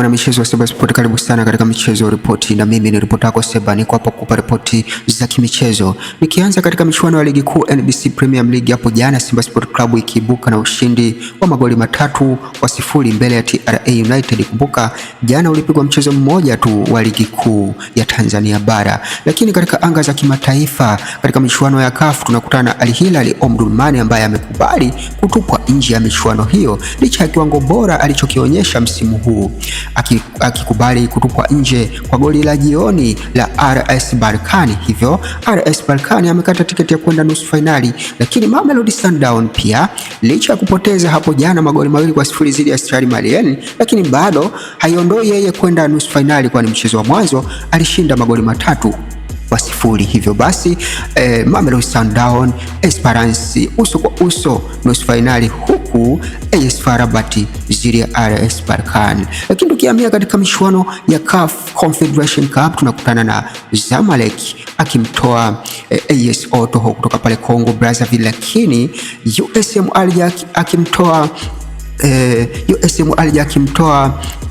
Mwana michezo wa Seba Sport, karibu sana katika michezo ripoti, na mimi ni ripota yako Seba, niko hapa kukupa ripoti za kimichezo. Nikianza katika michuano ya ligi kuu NBC Premier League, hapo jana Simba Sport Club ikiibuka na ushindi wa magoli 3-0 mbele ya TRA United. Kumbuka jana ulipigwa mchezo mmoja tu wa ligi kuu ya Tanzania bara. Lakini katika anga za kimataifa, katika michuano ya CAF tunakutana na Al Hilal Omdurman ambaye amekubali kutupwa nje ya michuano hiyo licha ya kiwango bora alichokionyesha msimu huu, akikubali kutupwa nje kwa goli la jioni la RS Berkane. Hivyo RS Berkane amekata tiketi ya kwenda nusu finali. Lakini Mamelodi Sundowns pia licha ya kupoteza hapo jana magoli 2-0 dhidi ya Stade Malien, lakini bado haiondoi yeye kwenda nusu finali, kwani mchezo wa mwanzo alishinda magoli 3-0. Hivyo basi Mamelodi Sundowns Esperance uso kwa uso nusu finali, huku AS FAR Rabat dhidi ya RS Berkane. Lakini tukihamia katika michuano ya CAF Confederation Cup tunakutana na Zamalek akimtoa AS Otoho kutoka pale Congo Brazzaville, lakini USM Alger akimtoa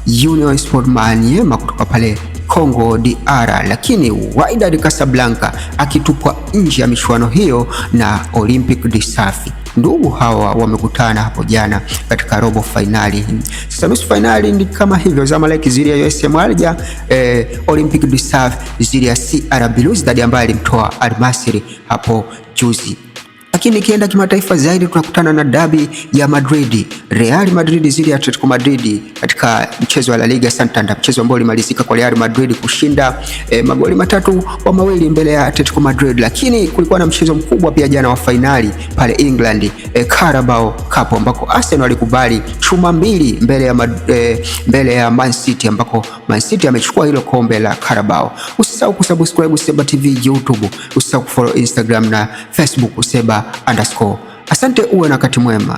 Union Sport Maniema kutoka pale Congo DR, lakini Wydad Casablanca akitupwa nje ya michuano hiyo na Olympique de Safi. Ndugu hawa wamekutana hapo jana katika robo finali. Sasa nusu finali ni kama hivyo, Zamalek dhidi ya USM Alger, Olympique de Safi dhidi ya CR Belouizdad ambaye alimtoa Al Masry hapo juzi. Lakini ikienda kimataifa zaidi tunakutana na dabi ya Madrid, Real Madrid dhidi ya Atletico Madrid katika mchezo wa La Liga Santander, mchezo ambao ulimalizika kwa Real Madrid kushinda magoli 3-2 mbele ya Atletico Madrid. Lakini kulikuwa na mchezo mkubwa pia jana wa finali pale England, Carabao Cup, ambako Arsenal walikubali chuma 2 mbele ya Man City, ambako Man City amechukua hilo kombe la Carabao. Usisahau kusubscribe Seba TV YouTube, usisahau kufollow Instagram na Facebook Seba_. Asante, uwe na wakati mwema.